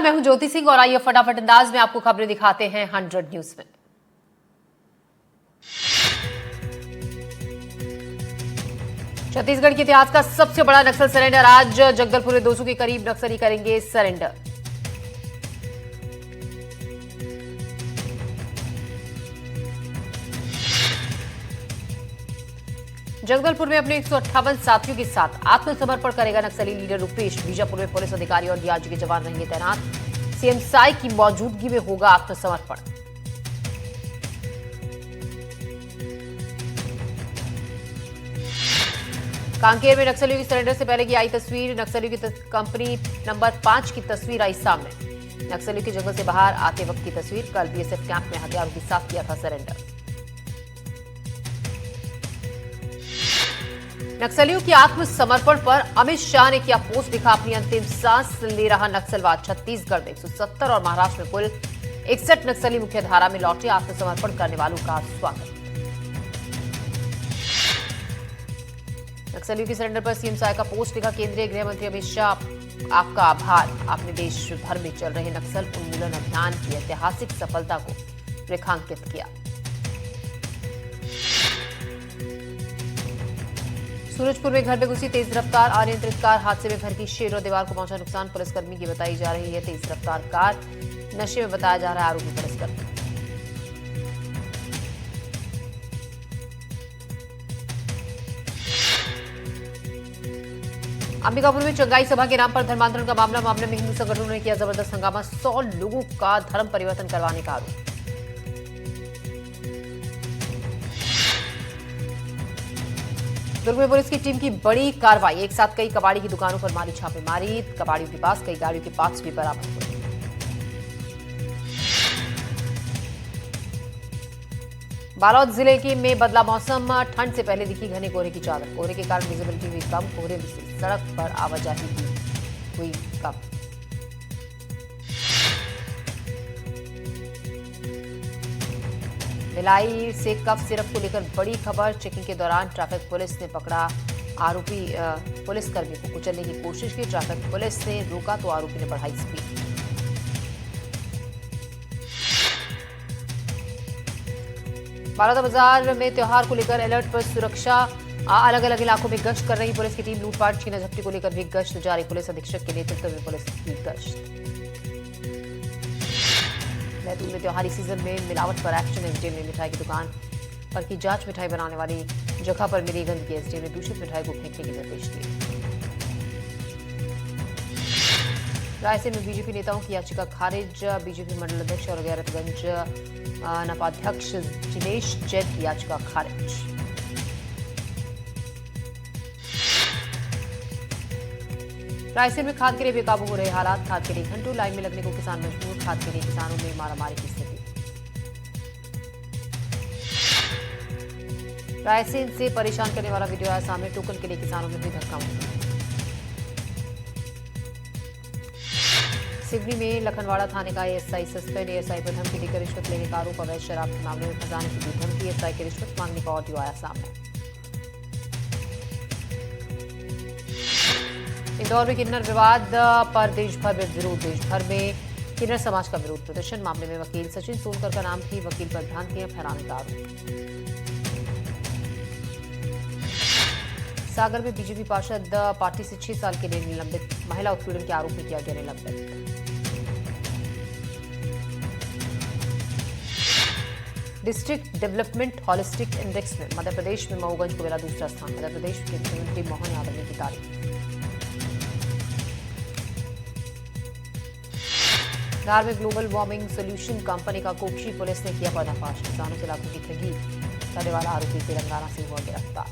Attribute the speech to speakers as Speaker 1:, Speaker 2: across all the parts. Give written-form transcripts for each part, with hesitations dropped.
Speaker 1: मैं हूं ज्योति सिंह और आइए फटाफट अंदाज में आपको खबरें दिखाते हैं 100 न्यूज में। छत्तीसगढ़ के इतिहास का सबसे बड़ा नक्सल सरेंडर आज जगदलपुर में 200 के करीब नक्सली करेंगे सरेंडर। जगदलपुर में अपने 158 साथियों के साथ आत्मसमर्पण करेगा नक्सली लीडर रूपेश। बीजापुर में पुलिस अधिकारी और डीआरजी के जवान रहेंगे तैनात। सीएम साई की मौजूदगी में होगा आत्मसमर्पण। कांकेर में नक्सलियों की सरेंडर से पहले की आई तस्वीर। नक्सलियों की कंपनी नंबर 5 की तस्वीर आई सामने। नक्सलियों की जंगल से बाहर आते वक्त की तस्वीर। कल बीएसएफ कैंप में हथियारों के साथ किया था सरेंडर। नक्सलियों के आत्मसमर्पण पर अमित शाह ने किया पोस्ट। लिखा, अपनी अंतिम सांस ले रहा नक्सलवाद। छत्तीसगढ़ में 170 और महाराष्ट्र में कुल 61 नक्सली मुख्य धारा में लौटे। आत्मसमर्पण करने वालों का स्वागत। नक्सलियों की सरेंडर पर सीएम साई का पोस्ट। लिखा, केंद्रीय गृह मंत्री अमित शाह आपका आभार। आपने देश भर में चल रहे नक्सल उन्मूलन अभियान की ऐतिहासिक सफलता को रेखांकित किया। सूरजपुर में घर में घुसी तेज रफ्तार अनियंत्रित कार। हादसे में घर की शेड और दीवार को पहुंचा नुकसान। पुलिसकर्मी की बताई जा रही है तेज रफ्तार कार। नशे में बताया जा रहा है आरोपी पुलिसकर्मी। अंबिकापुर में चंगाई सभा के नाम पर धर्मांतरण का मामले में हिंदू संगठनों ने किया जबरदस्त हंगामा। 100 लोगों का धर्म परिवर्तन करवाने का आरोप। दुर्ग में पुलिस की टीम की बड़ी कार्रवाई। एक साथ कई कबाड़ी की दुकानों पर मारी छापेमारी। कबाड़ियों के पास कई गाड़ियों के पार्ट्स भी बरामद हुए। बालोद जिले के में बदला मौसम। ठंड से पहले दिखी घने कोहरे की चादर। कोहरे के कारण विजिबिलिटी हुई कम। कोहरे से सड़क पर आवाजाही भी हुई कम। भिलाई से कफ सिरप को लेकर बड़ी खबर। चेकिंग के दौरान ट्रैफिक पुलिस ने पकड़ा आरोपी। पुलिसकर्मी को कुचलने की कोशिश की। ट्रैफिक पुलिस ने रोका तो आरोपी ने बढ़ाई स्पीड। बालोद बाजार में त्योहार को लेकर अलर्ट पर सुरक्षा। अलग अलग इलाकों में गश्त कर रही पुलिस की टीम। लूटपाट छीना झपटी को लेकर भी गश्त जारी। पुलिस अधीक्षक के नेतृत्व में पुलिस की गश्त। बैतूल में त्योहारी सीजन में मिलावट पर एक्शन। एसडीएम ने मिठाई की दुकान पर की जांच। मिठाई बनाने वाली जगह पर मिली गंदगी। एसडीएम ने दूषित मिठाई को फेंकने के निर्देश दिए। रायसेन में बीजेपी नेताओं की याचिका खारिज। बीजेपी मंडल अध्यक्ष और गैरतगंज नपाध्यक्ष जिनेश जैन की याचिका खारिज। रायसेन में खाद के लिए बेकाबू हो रहे हालात। खाद के लिए घंटों लाइन में लगने को किसान मजबूर। खाद के लिए किसानों में मारामारी की स्थिति। रायसेन से परेशान करने वाला वीडियो आया सामने। टोकन के लिए किसानों में भी धक्का मुक्की। सिवनी में लखनवाड़ा थाने का एएसआई सस्पेंड। एएसआई पर धमकी देकर रिश्वत लेने का आरोप। अवैध शराब के मामले में खजाने की दी धमकी। एएसआई के रिश्वत मांगने का ऑडियो आया सामने। इंदौर में किन्नर विवाद पर देश भर में विरोध। देश भर में किन्नर समाज का विरोध प्रदर्शन। मामले में वकील सचिन सोनकर का नाम थी। वकील पर भ्रांतियां फैलाने का आरोप। सागर में बीजेपी पार्षद पार्टी से 6 साल के लिए निलंबित। महिला उत्पीड़न के आरोप में किया गया निलंबित। डिस्ट्रिक्ट डेवलपमेंट हॉलिस्टिक इंडेक्स में मध्य प्रदेश में मऊगंज को मिला दूसरा स्थान। मध्य प्रदेश के मुख्यमंत्री मोहन यादव ने की तारीफ। धार में ग्लोबल वार्मिंग सोल्यूशन कंपनी का कोक्षी पुलिस ने किया पर्दाफाश। किसानों से लाखों की ठगी करने वाला आरोपी तेलंगाना से हुआ गिरफ्तार।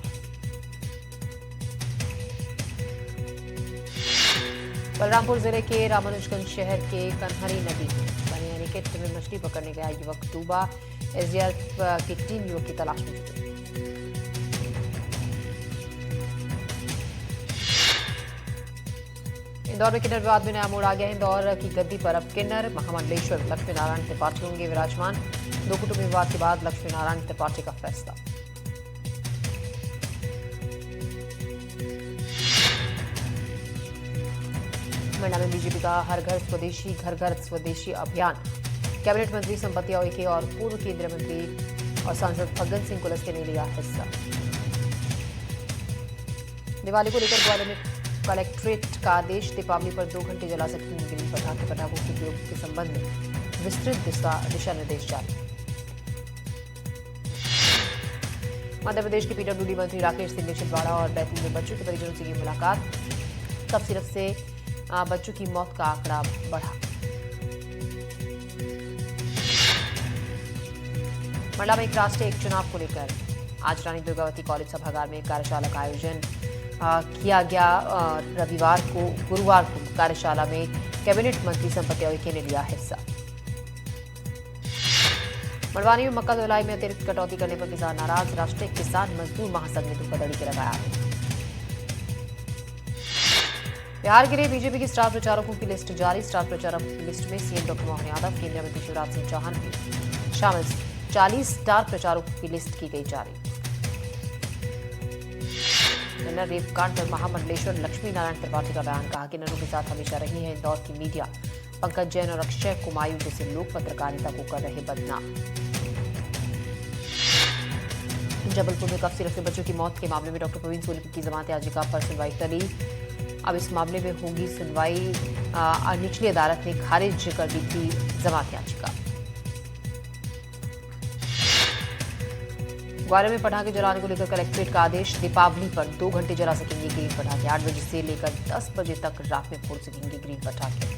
Speaker 1: बलरामपुर जिले के रामानुजगंज शहर के कन्हरी नदी में बने एनीकट में मछली पकड़ने गया युवक डूबा। एसडीआरएफ की टीम युवक की तलाश में जुटी। इंदौर में किन्नर विवाद में नया मोड़ आ गया। इंदौर की गद्दी पर अब किन्नर महामंडलेश्वर लक्ष्मी नारायण त्रिपाठी होंगे विराजमान। 2 कुटुंब विवाद के बाद लक्ष्मी नारायण त्रिपाठी का फैसला। मंडला में बीजेपी का हर घर स्वदेशी अभियान। कैबिनेट मंत्री संपत्ति उइके और पूर्व केंद्रीय मंत्री और सांसद फग्गन सिंह कुलस्ते ने लिया हिस्सा। दिवाली को लेकर ग्वालियर में कलेक्ट्रेट का आदेश। दीपावली पर 2 घंटे जला सकेंगे ग्रीन पटाखों के उपयोग के संबंध में विस्तृत दिशा निर्देश जारी। मध्य प्रदेश के पीडब्ल्यूडी मंत्री राकेश सिंह ने छिंदवाड़ा और बैतूल में बच्चों के परिजनों से की मुलाकात। कफ सिरप से बच्चों की मौत का आंकड़ा बढ़ा। मंडला में एक राष्ट्रीय एक चुनाव को लेकर आज रानी दुर्गावती कॉलेज सभागार में कार्यशाला का आयोजन किया गया। गुरुवार को कार्यशाला में कैबिनेट मंत्री संपत्ति उइके ने लिया हिस्सा। मड़वानी में मक्का धुलाई में अतिरिक्त कटौती करने पर किसान नाराज। राष्ट्रीय किसान मजदूर महासंघ ने धोखाधड़ी के लगाया आरोप। बिहार के लिए बीजेपी के स्टार प्रचारकों की लिस्ट जारी। स्टार प्रचारकों की लिस्ट में सीएम डॉक्टर मोहन यादव, केंद्रीय मंत्री शिवराज सिंह चौहान भी शामिल। 40 स्टार प्रचारकों की लिस्ट की गई जारी। नन्नर रेप कांड पर महामंडलेश्वर लक्ष्मी नारायण त्रिपाठी का बयान। कहा कि नन्नू के साथ हमेशा रही है इंदौर की मीडिया। पंकज जैन और अक्षय कुमायूं जैसे लोग पत्रकारिता को कर रहे बदनाम। जबलपुर में कफ सिरप से बच्चों की मौत के मामले में डॉक्टर प्रवीण सोनी की जमानत याचिका पर सुनवाई टली। अब इस मामले में होगी सुनवाई। निचली अदालत ने खारिज कर दी थी जमानत याचिका। ग्वालियर में पटाखे जलाने को लेकर कलेक्ट्रेट का आदेश। दीपावली पर 2 घंटे जला सकेंगे ग्रीन पटाखे। 8 बजे से लेकर 10 बजे तक रात में फोड़ सकेंगे ग्रीन पटाखे।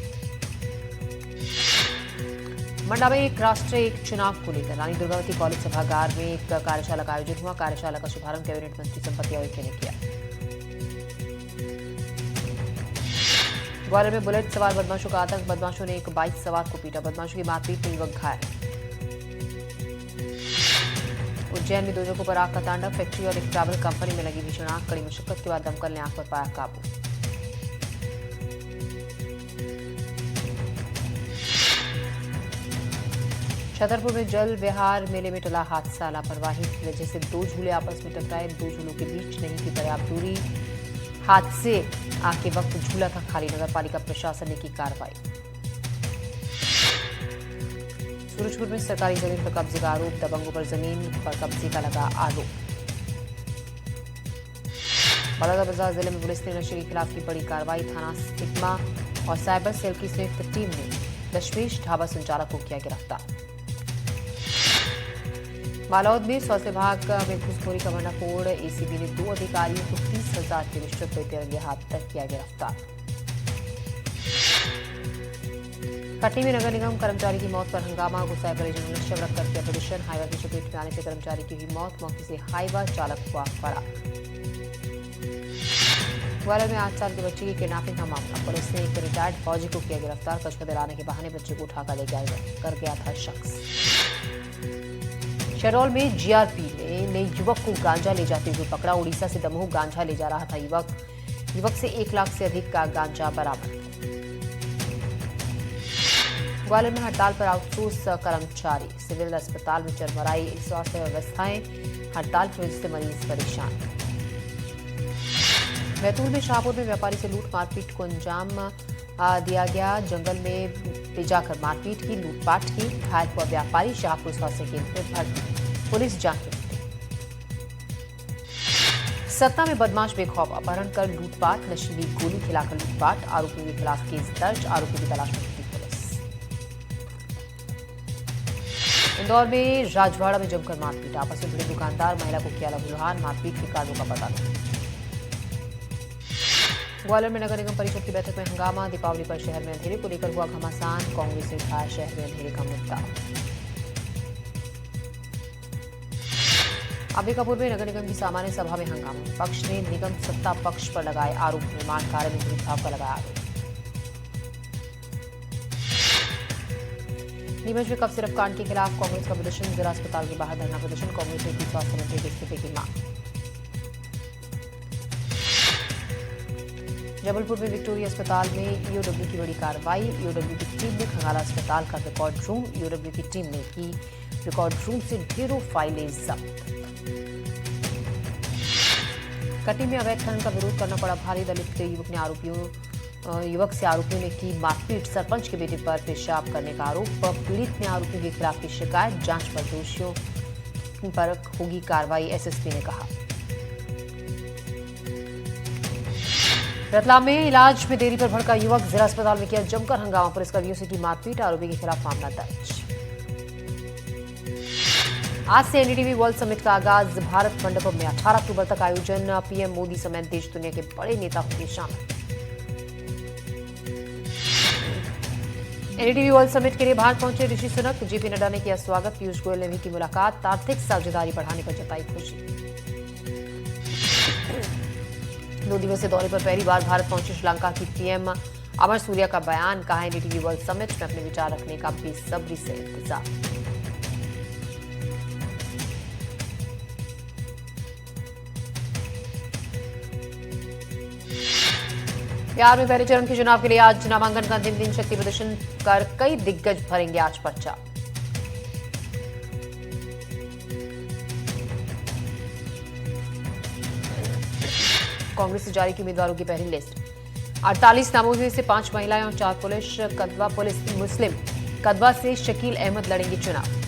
Speaker 1: मंडला में एक राष्ट्रीय एक चुनाव को लेकर रानी दुर्गावती कॉलेज सभागार में एक कार्यशाला का आयोजन हुआ। कार्यशाला का शुभारंभ कैबिनेट मंत्री संपत्ति उइके ने किया। ग्वालियर में बुलेट सवार बदमाशों का आतंक। बदमाशों ने एक बाइक सवार को पीटा। बदमाशों की मारपीट में युवक घायल। उज्जैन में 2 जगहों पर आग का तांडव। फैक्ट्री और एक ट्रैवल कंपनी में लगी भीषण आग। कड़ी मशक्कत के बाद दमकल ने आग पर पाया काबू। छतरपुर में जल विहार मेले में टला हादसा। लापरवाही की वजह से 2 झूले आपस में टकराए। 2 झूलों के बीच नहीं थी पर्याप्त दूरी। हादसे के वक्त झूला था खाली। नगर पालिका प्रशासन ने की कार्रवाई। सूरजपुर में सरकारी जमीन पर कब्जे का आरोप। दबंगों पर जमीन पर कब्जे का लगा आरोप। बलौदाबाजार जिले में पुलिस ने नशे के खिलाफ की बड़ी कार्रवाई। थाना सिकमा और साइबर सेल की संयुक्त टीम ने दशमेश ढाबा संचालक को किया गिरफ्तार। बालोद में स्वास्थ्य विभाग में घूसखोरी का भंडाफोड़। एसीबी ने 2 अधिकारियों को 30,000 की रिश्वत लेते रंगे हाथ तक किया गिरफ्तार। कटनी में नगर निगम कर्मचारी की मौत पर हंगामा। गुस्साए परिजनों ने शव रखकर किया प्रदर्शन। हाईवा की चपेट में आने से कर्मचारी की हुई मौत। मौके से हाईवा चालक हुआ फरार। ग्वालियर में 8 साल के बच्चे की किडनैपिंग का मामला। पुलिस ने एक रिटायर्ड फौजी को किया गिरफ्तार। कचकच दिलाने के बहाने बच्चे को उठाकर ले गया था शख्स। शहडोल में जीआरपी ने युवक को गांजा ले जाते हुए पकड़ा। उड़ीसा से दमोह गांजा ले जा रहा था युवक से 1 लाख से अधिक का गांजा बरामद। ग्वालियर में हड़ताल पर आउटसोर्स कर्मचारी। सिविल अस्पताल में चरमराई स्वास्थ्य व्यवस्थाएं। हड़ताल की वजह से मरीज परेशान। बैतूल में शाहपुर में व्यापारी से लूट मारपीट को अंजाम दिया गया। जंगल में ले जाकर मारपीट की, लूटपाट की। घायल हुआ व्यापारी शाहपुर स्वास्थ्य केंद्र में भर्ती। पुलिस जांच में जुटी। सतना में बदमाश बेखौफ अपहरण कर लूटपाट। नशीली गोली खिलाकर लूटपाट। आरोपियों के खिलाफ केस दर्ज। आरोपी की तलाश में जुटी पुलिस। इंदौर में राजवाड़ा में जमकर मारपीट। आपस में भिड़े दुकानदार महिला को किया लहूलुहान। मारपीट के कारणों का पता नहीं। ग्वालियर में नगर निगम परिषद की बैठक में हंगामा। दीपावली पर शहर में अंधेरे को लेकर हुआ घमासान। कांग्रेस ने उठाया शहर में अंधेरे का मुद्दा। अंबिकापुर में नगर निगम की सामान्य सभा में हंगामा। विपक्ष ने निगम सत्ता पक्ष पर लगाए आरोप। निर्माण कार्य में भेदभाव का लगाया आरोप। नीमच में कफ सिरप कांड के खिलाफ कांग्रेस का प्रदर्शन। जिला अस्पताल के बाहर धरना प्रदर्शन। कांग्रेस ने की स्वास्थ्य मंत्री के इस्तीफे की मांग। जबलपुर में विक्टोरिया अस्पताल में ईओडब्ल्यू की बड़ी कार्रवाई। ईओडब्ल्यू की टीम ने खंगाला अस्पताल का रिकॉर्ड रूम। ईओडब्ल्यू की टीम ने की रिकॉर्ड रूम से ढेरों फाइलें जब्त। कटनी में अवैध खनन का विरोध करना पड़ा भारी। दलित युवक ने आरोपियों युवक से आरोपियों ने की मारपीट। सरपंच के बेटे पर पेशाब करने का आरोप। पीड़ित ने आरोपियों के खिलाफ की शिकायत। जांच पर दोषियों पर होगी कार्रवाई, एसएसपी ने कहा। रतलाम में इलाज में देरी पर भड़का युवक। जिला अस्पताल में किया जमकर हंगामा। पुलिसकर्मियों से की मारपीट। आरोपी के खिलाफ मामला दर्ज। आज से एनडीटीवी वर्ल्ड समिट का आगाज। भारत मंडपम में 18 अक्टूबर तक आयोजन। पीएम मोदी समेत देश दुनिया के बड़े नेता होंगे शामिल। एनडीटीवी वर्ल्ड समिट के लिए भारत पहुंचे ऋषि सुनक। जेपी नड्डा ने किया स्वागत। पीयूष गोयल ने भी की मुलाकात। आर्थिक साझेदारी बढ़ाने पर जताई खुशी। 2 दिवसीय दौरे पर पहली बार भारत पहुंचे श्रीलंका की पीएम। अमर सूर्या का बयान। कहा एनडीटीवी वर्ल्ड समिट में अपने विचार रखने का बेसब्री से इंतजार। बिहार में पहले चरण के चुनाव के लिए आज नामांकन का अंतिम दिन। शक्ति प्रदर्शन कर कई दिग्गज भरेंगे आज पर्चा। कांग्रेस से जारी की उम्मीदवारों की पहली लिस्ट। 48 नामों में से 5 महिलाएं और 4 पुरुष। कदवा पुलिस मुस्लिम कदवा से शकील अहमद लड़ेंगे चुनाव।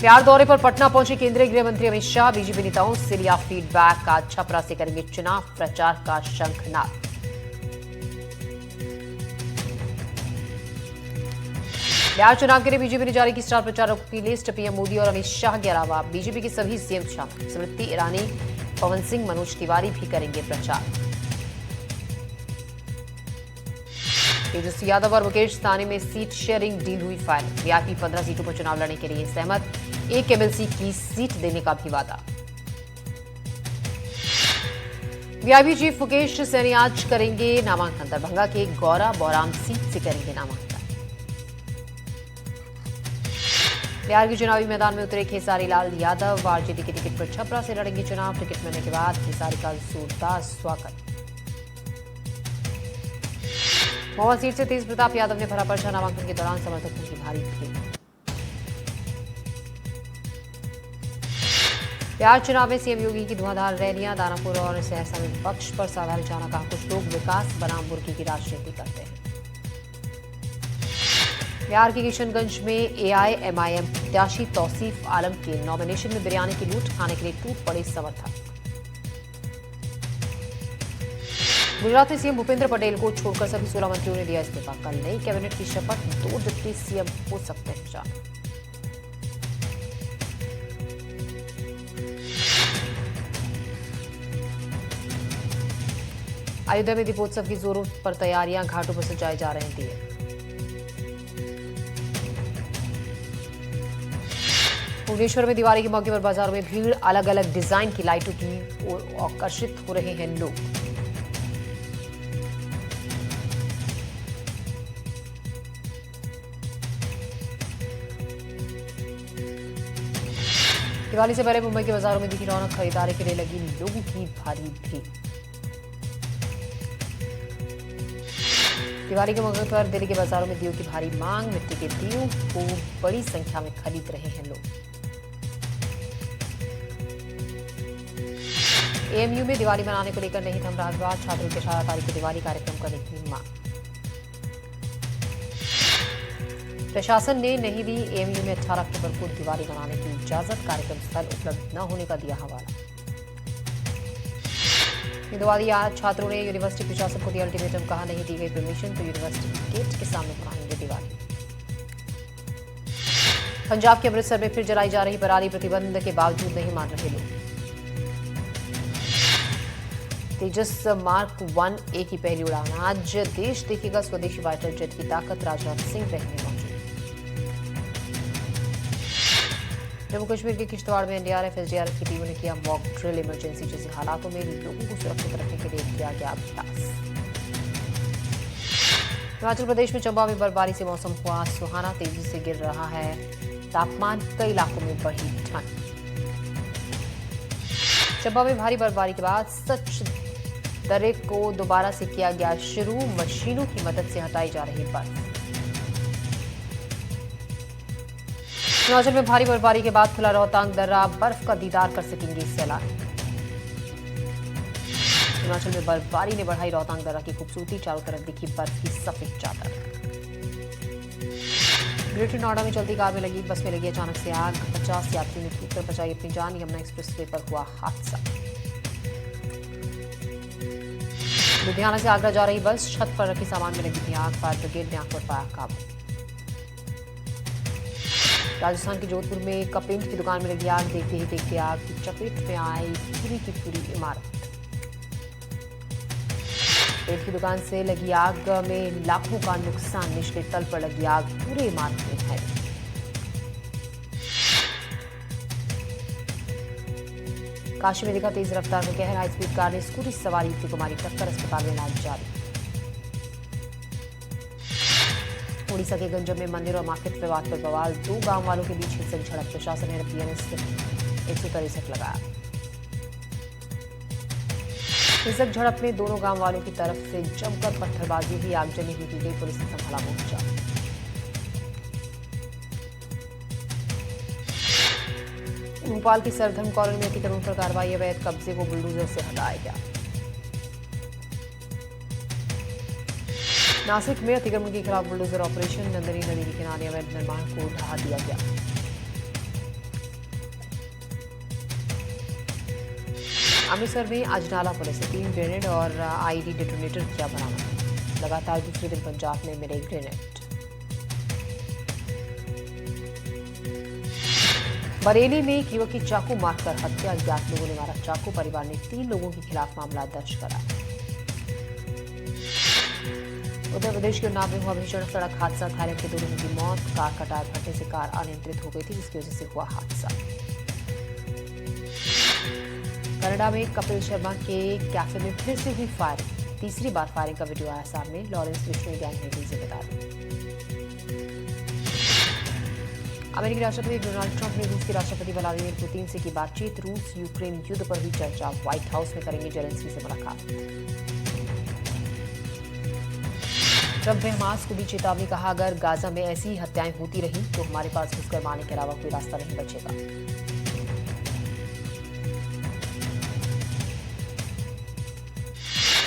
Speaker 1: बिहार दौरे पर पटना पहुंचे केंद्रीय गृह मंत्री अमित शाह। बीजेपी नेताओं से लिया फीडबैक। आज छपरा से करेंगे चुनाव प्रचार का शंखनाद। बिहार चुनाव के लिए बीजेपी ने जारी की स्टार प्रचारकों की लिस्ट। पीएम मोदी और अमित शाह के अलावा बीजेपी के सभी सीएम शामिल। स्मृति ईरानी, पवन सिंह, मनोज तिवारी भी करेंगे प्रचार। तेजस्वी यादव और मुकेश सहनी में सीट शेयरिंग डील हुई फाइनल। वीआईपी 15 सीटों पर चुनाव लड़ने के लिए सहमत। एक एमएलसी की सीट देने का भी वादा। वीआईपी चीफ मुकेश सहनी आज करेंगे नामांकन। दरभंगा के गौरा बौराम सीट से करेंगे नामांकन। बिहार के चुनावी मैदान में उतरे खेसारी लाल यादव। आरजेडी के टिकट पर छपरा से लड़ेंगे चुनाव। टिकट मिलने के बाद खेसारी का जोरदार स्वागत। महुआ सीट से तेज प्रताप यादव ने भरा पर्चा। नामांकन के दौरान समर्थकों की भारी भीड़। बिहार चुनाव में सीएम योगी की धुआंधार रैलियां। दानापुर और सहरसा में विपक्ष पर साधा निशाना। कहा कुछ लोग विकास बनाम बुर्की की राजनीति करते हैं। बिहार के किशनगंज में एआईएमआईएम प्रत्याशी तौसीफ आलम के नॉमिनेशन में बिरयानी की लूट खाने के लिए टूट पड़े समर्थक। गुजरात में सीएम भूपेंद्र पटेल को छोड़कर सभी 16 मंत्रियों ने दिया इस्तीफा। कल नई कैबिनेट की शपथ। 2 डिप्टी सीएम हो सकते हैं शामिल। अयोध्या में दीपोत्सव की जोरों पर तैयारियां। घाटों पर सजाए जा रहे हैं दिए। भुवनेश्वर में दिवाली के मौके पर बाजारों में भीड़। अलग अलग डिजाइन की लाइटों की ओर आकर्षित हो रहे हैं लोग। दिवाली से पहले मुंबई के बाजारों में दिखी रौनक। खरीदारी के लिए लगी लोगों की भारी भीड़। दिवाली के मौके पर दिल्ली के बाजारों में दियों की भारी मांग। मिट्टी के दियों को बड़ी संख्या में खरीद रहे हैं लोग। एएमयू में दिवाली मनाने को लेकर नहीं थम रहा विवाद। छात्रों के 18 तारीख को दिवाली कार्यक्रम करने की मांग। प्रशासन ने नहीं दी एएमयू में 18 अक्टूबर को दिवाली मनाने की इजाजत। कार्यक्रम स्थल उपलब्ध न होने का दिया हवाला। दिवाली आज छात्रों ने यूनिवर्सिटी प्रशासन को दिया अल्टीमेटम। कहा नहीं दी गई परमिशन तो यूनिवर्सिटी गेट के सामने मनाएंगे दिवाली। पंजाब के अमृतसर में फिर जलाई जा रही पराली। प्रतिबंध के बावजूद नहीं मान रहे लोग। तेजस मार्क 1A की पहली उड़ान। आज देश देखेगा स्वदेशी फाइटर जेट की ताकत। राजनाथ सिंह रहेंगे मौजूद। जम्मू कश्मीर के किश्तवाड़ में एनडीआरएफ एसडीआरएफ की टीमों ने किया मॉक ड्रिल। इमरजेंसी जैसे हालातों में लोगों को सुरक्षित रखने के लिए किया गया अभ्यास। हिमाचल प्रदेश में चंबा में बर्फबारी से मौसम हुआ सुहाना। तेजी से गिर रहा है तापमान। कई इलाकों में बढ़ी ठंड। चंबा में भारी बर्फबारी के बाद सच दर्रे को दोबारा से किया गया शुरू। मशीनों की मदद से हटाई जा रही बर्फ। हिमाचल में भारी बर्फबारी के बाद खुला रोहतांग दर्रा। बर्फ का दीदार कर सकेंगे सैलानी। हिमाचल में बर्फबारी ने बढ़ाई रोहतांग दर्रा की खूबसूरती, चारों तरफ दिखी बर्फ की सफेद चादर। ग्रेटर नोएडा में चलती कार में लगी बस में लगी अचानक से आग, 50 यात्रियों ने टूट कर बचाई अपनी जान। यमुना एक्सप्रेसवे पर हुआ हादसा। लुधियाना से आगरा जा रही बस, छत पर रखी सामान में लगी थी आग, फायर ब्रिगेड ने आग पर पाया काबू। राजस्थान के जोधपुर में एक पेंट की दुकान में लगी आग, देखते ही देखते आग की चपेट में आई पूरी की पूरी इमारत। पेंट की दुकान से लगी आग में लाखों का नुकसान, निचले तल पर लगी आग पूरे इमारत में है। काशी में दिखा तेज रफ्तार का कहर, हाई स्पीड कार ने स्कूटी सवार युवती को मारी टक्कर, अस्पताल में इलाज जारी। उड़ीसा के गंजम में मंदिर और मार्केट विवाद पर बवाल, 2 गांव वालों के बीच हिंसक झड़प, प्रशासन ने बीएनएस 163 लगाया। हिंसक झड़प में दोनों गांव वालों की तरफ से जमकर पत्थरबाजी हुई, आगजनी भी की गई, पुलिस ने संभाला मोर्चा। भोपाल की सरधर्म कॉलोनी में अतिक्रमण पर कार्रवाई, अवैध कब्जे को बुलडोजर से हटाया गया। नासिक में अतिक्रमण के खिलाफ बुलडोजर ऑपरेशन, नंदनी नदी के किनारे अवैध निर्माण को ढहा दिया गया। अमृतसर में अजनाला पुलिस ने 3 ग्रेनेड और आईडी डेटोनेटर किया बरामद, लगातार दूसरे दिन पंजाब में मिले ग्रेनेड। बरेली में एक युवक की चाकू मारकर हत्या, अज्ञात लोगों ने मारा चाकू, परिवार ने 3 लोगों के खिलाफ मामला दर्ज करा। उत्तर प्रदेश के उन्नाव में हुआ भीषण सड़क हादसा, थाईलैंड के 2 लोगों की मौत, कार का टायर फटने से कार अनियंत्रित हो गई थी, जिसकी वजह से हुआ हादसा। कनाडा में कपिल शर्मा के कैफे में फिर से हुई फायरिंग, तीसरी बार फायरिंग का वीडियो आया सामने, लॉरेंस विष्णु गैंग ने दी जिम्मेदारी। अमेरिकी राष्ट्रपति डोनाल्ड ट्रंप ने रूस के राष्ट्रपति व्लादिमीर पुतिन से की बातचीत, रूस यूक्रेन युद्ध पर हुई चर्चा, व्हाइट हाउस में करेंगे जेलेंस्की से मुलाकात। ट्रंप ने हमास को भी चेतावनी, कहा अगर गाजा में ऐसी हत्याएं होती रही तो हमारे पास घुसकर मारने के अलावा कोई रास्ता नहीं बचेगा।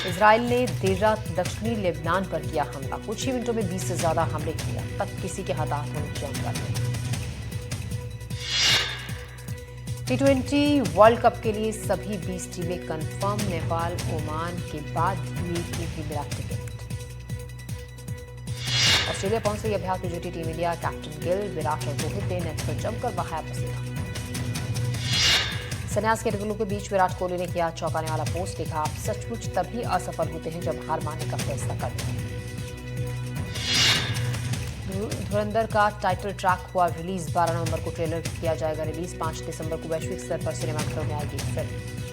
Speaker 1: इजरायल ने देर रात दक्षिणी लेबनान पर किया हमला, कुछ ही मिनटों में 20 से ज्यादा हमले किए, अब तक किसी के हताहत होने की जानकारी नहीं। T20 वर्ल्ड कप के लिए सभी 20 टीमें कंफर्म, नेपाल ओमान के बाद यूएई की मिला टिकट। ऑस्ट्रेलिया पहुंच रही अभ्यास में जुटी team India, captain Gill, Virat और रोहित ने नेट पर जमकर बहाया पसीना। संन्यास के रंगों के बीच विराट कोहली ने किया चौंकाने वाला पोस्ट, लिखा आप सचमुच तभी असफल होते हैं जब हार मानने का फैसला करते हैं। धुरंधर का टाइटल ट्रैक हुआ रिलीज, 12 नवंबर को ट्रेलर किया जाएगा रिलीज, 5 दिसंबर को वैश्विक स्तर पर सिनेमाघरों में आएगी फिल्म।